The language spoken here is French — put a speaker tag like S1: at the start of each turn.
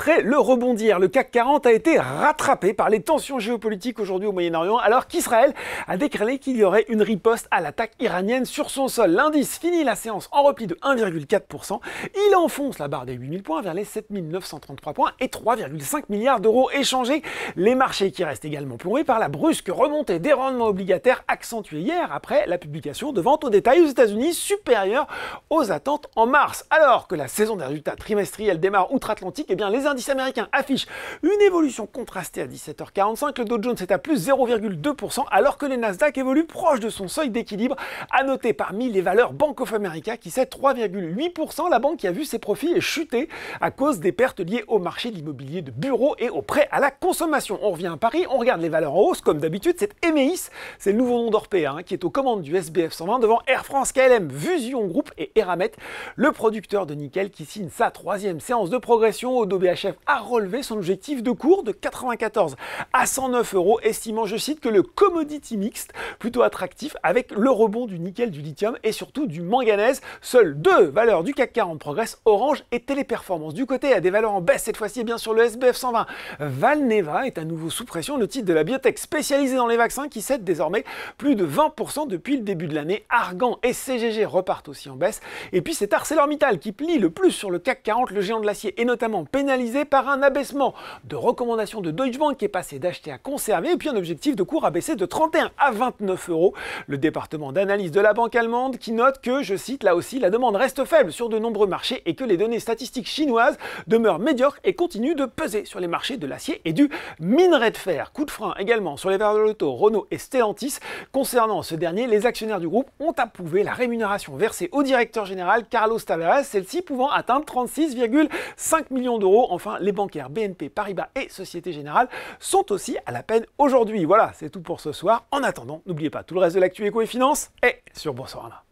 S1: après le rebondir, le CAC 40 a été rattrapé par les tensions géopolitiques aujourd'hui au Moyen-Orient, alors qu'Israël a déclaré qu'il y aurait une riposte à l'attaque iranienne sur son sol. L'indice finit la séance en repli de 1,4%. Il enfonce la barre des 8000 points vers les 7933 points et 3,5 milliards d'euros échangés. Les marchés qui restent également plombés par la brusque remontée des rendements obligataires accentuée hier après la publication de ventes au détail aux États-Unis supérieures aux attentes en mars. Alors que la saison des résultats trimestriels démarre outre-Atlantique, eh bien les indices américains affichent une évolution contrastée à 17h45. Le Dow Jones est à plus 0,2% alors que les Nasdaq évoluent proche de son seuil d'équilibre. À noter parmi les valeurs Bank of America qui cède 3,8%, la banque qui a vu ses profits chuter à cause des pertes liées au marché de l'immobilier de bureau et aux prêts à la consommation. On revient à Paris, on regarde les valeurs en hausse comme d'habitude. C'est Emeis, c'est le nouveau nom d'Orpea qui est aux commandes du SBF 120 devant Air France, KLM, Fusion Group et Eramet, le producteur de nickel qui signe sa troisième séance de progression. Oddo BHF a relevé son objectif de cours de 94 à 109 euros, estimant, je cite, que le commodity mixte, plutôt attractif avec le rebond du nickel, du lithium et surtout du manganèse. Seules deux valeurs du CAC 40 progressent, Orange et Téléperformance. Du côté, à des valeurs en baisse cette fois-ci, bien sûr le SBF 120. Valneva est à nouveau sous pression, le titre de la biotech spécialisée dans les vaccins qui cède désormais plus de 20% depuis le début de l'année. Argan et CGG repartent aussi en baisse. Et puis c'est ArcelorMittal qui plie le plus sur le CAC 40. Le géant de l'acier est notamment pénalisé par un abaissement de recommandation de Deutsche Bank qui est passé d'acheter à conserver et puis un objectif de cours abaissé de 31 à 29 euros. Le département d'analyse de la banque allemande qui note que, je cite, là aussi, la demande reste faible sur de nombreux marchés et que les données statistiques chinoises demeurent médiocres et continuent de peser sur les marchés de l'acier et du minerai de fer. Coup de frein également sur les valeurs de l'auto, Renault et Stellantis. Concernant ce dernier, les actionnaires du groupe ont approuvé la rémunération versée au directeur général Carlos Tavares, celle-ci pouvant atteindre 36,5 millions d'euros. Enfin, les bancaires BNP Paribas et Société Générale sont aussi à la peine aujourd'hui. Voilà, c'est tout pour ce soir. En attendant, n'oubliez pas, tout le reste de l'actu éco et finance est sur Boursorama.